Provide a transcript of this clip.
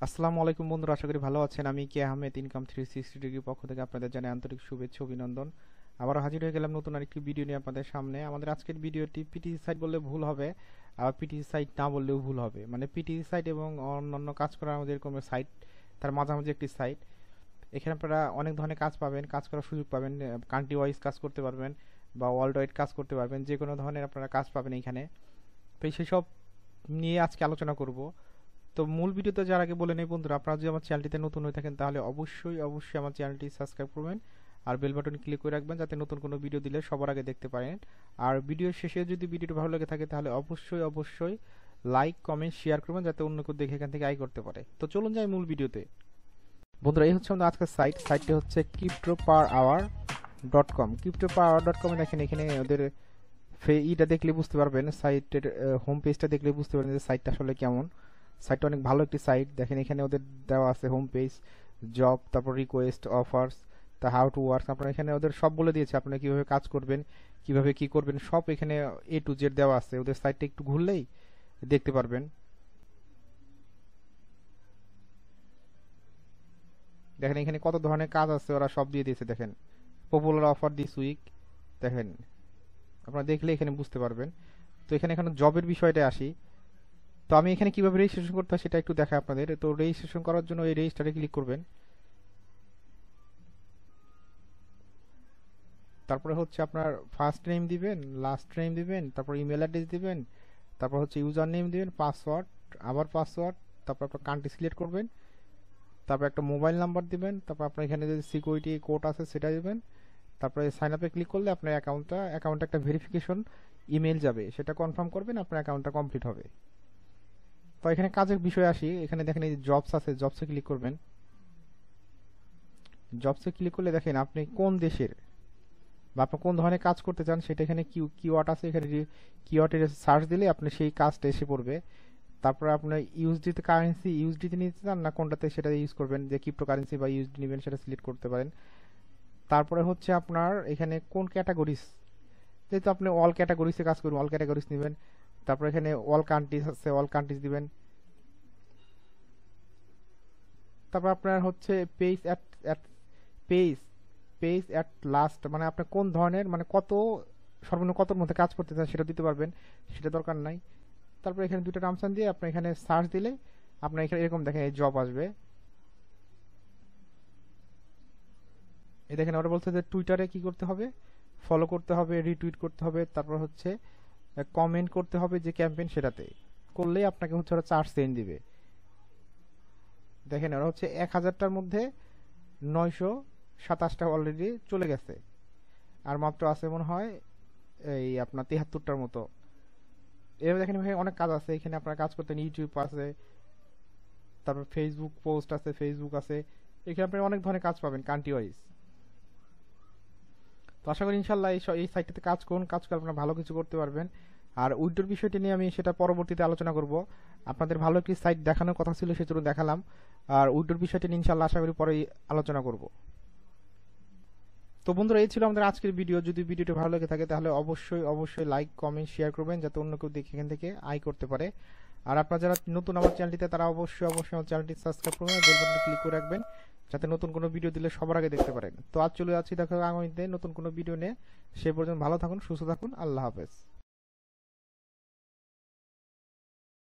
আসসালামু আলাইকুম বন্ধুরা, আশা করি ভালো আছেন। আমি কে আহমেদ ইনকাম 360 ডিগ্রি পক্ষ থেকে আপনাদের জানাই আন্তরিক শুভেচ্ছা অভিনন্দন। আবার হাজির হয়ে গেলাম নতুন আরেকটি ভিডিও নিয়ে আপনাদের সামনে। আমাদের আজকের ভিডিওটি পিটিসি সাইট বললে ভুল হবে, আবার পিটিসি সাইট না বললেও ভুল হবে। মানে পিটিসি সাইট এবং অন্যান্য কাজ করার আমাদের কোনো সাইট, তার মাঝামাঝি একটি সাইট। এখানে আপনারা অনেক ধরনের কাজ পাবেন, কাজ করার সুযোগ পাবেন, কান্ট্রি ওয়াইজ কাজ করতে পারবেন বা ওয়ার্ল্ড ওয়াইড কাজ করতে পারবেন, যে কোনো ধরনের আপনারা কাজ পাবেন এইখানে। তো সেসব নিয়ে আজকে আলোচনা করব। তো মূল ভিডিওতে যার আগে বলে নেই বন্ধুরা, আপনারা যদি আমার চ্যানেলটিতে নতুন হয়ে থাকেন তাহলে অবশ্যই অবশ্যই আমার চ্যানেলটি সাবস্ক্রাইব করবেন আর বেল বাটন ক্লিক করে রাখবেন যাতে নতুন কোনো ভিডিও দিলে সবার আগে দেখতে পারেন। আর ভিডিও শেষে যদি ভিডিওটি ভালো লেগে থাকে তাহলে অবশ্যই অবশ্যই লাইক কমেন্ট শেয়ার করবেন যাতে অন্য কেউ দেখে এখান থেকে আয় করতে পারে। তো চলুন যাই মূল ভিডিওতে। বন্ধুরা, এই হচ্ছে আমাদের আজকের সাইটটি হচ্ছে Criptoperhoure.com। Criptoperhoure.com এ দেখেন, এখানে ওদের ইটা দেখলে বুঝতে পারবেন, সাইটের হোম পেজটা দেখলে বুঝতে পারবেন যে সাইটটা আসলে কেমন। সাইটটা অনেক ভালো একটি সাইট। দেখেন এখানে ওদের দেওয়া আছে হোম পেজ, জব, তারপর রিকোয়েস্ট, অফার্স, তা হাউ টু ওয়ার্ক। আপনার এখানে ওদের সব বলে দিয়েছে আপনারা কিভাবে কাজ করবেন, কিভাবে কি করবেন, সব এখানে এ টু জেড দেওয়া আছে। ওদের সাইটটা একটু ঘুরলেই দেখতে পারবেন। দেখেন এখানে কত ধরনের কাজ আছে, ওরা সব দিয়ে দিয়েছে। দেখেন পপুলার অফার দিস উইক, দেখেন আপনারা দেখলে এখানে বুঝতে পারবেন। তো এখানে এখন জবের বিষয়টা আসি। তো আমি এখানে কিভাবে রেজিস্ট্রেশন করতে হয় সেটা একটু দেখাই আপনাদের। তো রেজিস্ট্রেশন করার জন্য এই রেজিস্টারে ক্লিক করবেন। তারপরে হচ্ছে আপনার ফার্স্ট নেম দিবেন, লাস্ট নেম দিবেন, তারপর ইমেল অ্যাড্রেস দিবেন, তারপর হচ্ছে ইউজার নেম দিবেন, পাসওয়ার্ড, আবার পাসওয়ার্ড, তারপর আপনার কান্ট্রি সিলেক্ট করবেন, তারপর একটা মোবাইল নাম্বার দিবেন, তারপর আপনার এখানে যদি সিকিউরিটি কোড আছে সেটা দিবেন। তারপরে সাইন আপে ক্লিক করলে আপনার অ্যাকাউন্টে একটা ভেরিফিকেশন ইমেল যাবে, সেটা কনফার্ম করবেন, আপনার অ্যাকাউন্টটা কমপ্লিট হবে। তো এখানে কাজের বিষয় আসি। এখানে দেখেন এই জবস আছে, জবসে ক্লিক করবেন। জবসে ক্লিক করলে দেখেন আপনি কোন দেশের বা আপনি কোন ধরনের কাজ করতে চান সেটা এখানে কিওয়ার্ড আছে। এখানে কিওয়ার্ডের সার্চ দিলে আপনি সেই কাজটা এসে পড়বে। তারপরে আপনার ইউএসডিতে কারেন্সি, ইউএসডিতে নিতে চান না কোনটাতে সেটা ইউজ করবেন, যে ক্রিপ্টো কারেন্সি বা ইউএসডি নেবেন সেটা সিলেক্ট করতে পারেন। তারপরে হচ্ছে আপনার এখানে কোন ক্যাটাগরিজ, যেহেতু আপনি অল ক্যাটাগরিজে কাজ করবেন অল ক্যাটাগরিজ নেবেন। তারপর এখানে অল কান্ট্রিজ আছে, অল কান্ট্রিজ দিবেন। তারপর আপনার হচ্ছে page at page page at last, মানে আপনি কোন ধরনের, মানে কত, সর্বনিম্ন কতর মধ্যে কাজ করতে চান সেটা দিতে পারবেন, সেটা দরকার নাই। তারপর এখানে দুটো টার্মস দিয়ে আপনি এখানে সার্চ দিলে আপনার এখানে এরকম দেখেন এই জব আসবে। এই দেখেন ওরা বলছে যে টুইটারে কি করতে হবে, ফলো করতে হবে, রিটুইট করতে হবে, তারপর হচ্ছে কমেন্ট করতে হবে যে ক্যাম্পেইন, সেটাতে করলেই আপনাকে হচ্ছে ওরা 4 সেন্ট দিবে। দেখেন ওরা হচ্ছে 1000টার মধ্যে 927টা অলরেডি চলে গেছে, আর মাত্র আছে মনে হয় এই আপনার 73টার মতো। এভাবে দেখেন ভাই অনেক কাজ আছে এখানে, আপনার কাজ করতেন। ইউটিউব আছে, তারপর ফেসবুক পোস্ট আছে, ফেসবুক আছে। এখানে আপনি অনেক ধরনের কাজ পাবেন কান্ট্রি ওয়াইজ। তো আশা করি ইনশাল্লাহ এই সাইটটাতে কাজ করুন, কাজ করে আপনারা ভালো কিছু করতে পারবেন। আর উইড্রোর বিষয়টি নিয়ে আমি সেটা পরবর্তীতে আলোচনা করব। আপনাদের ভালো একটি সাইট দেখানোর কথা ছিল, সেজন্য দেখালাম। আর উইড্রোর বিষয়টি নিয়ে ইনশাল্লাহ আশা করি পরেই আলোচনা করব। তো বন্ধুরা, এই ছিল আমাদের আজকের ভিডিও। যদি ভিডিওটি ভালো লেগে থাকে তাহলে অবশ্যই অবশ্যই লাইক কমেন্ট শেয়ার করবেন যাতে অন্য কেউ দেখে এখান থেকে আয় করতে পারে। আর আপনারা যারা নতুন আমার চ্যানেলটিতে তারা অবশ্যই অবশ্যই আমার চ্যানেলটি সাবস্ক্রাইব করবেন, বেল বাটনে ক্লিক করে রাখবেন যাতে নতুন কোনো ভিডিও দিলে সবার আগে দেখতে পারেন। তো আজ চলে যাচ্ছি, দেখা হবে আগামীতে নতুন কোনো ভিডিও নিয়ে। সে পর্যন্ত ভালো থাকুন, সুস্থ থাকুন, আল্লাহ হাফেজ।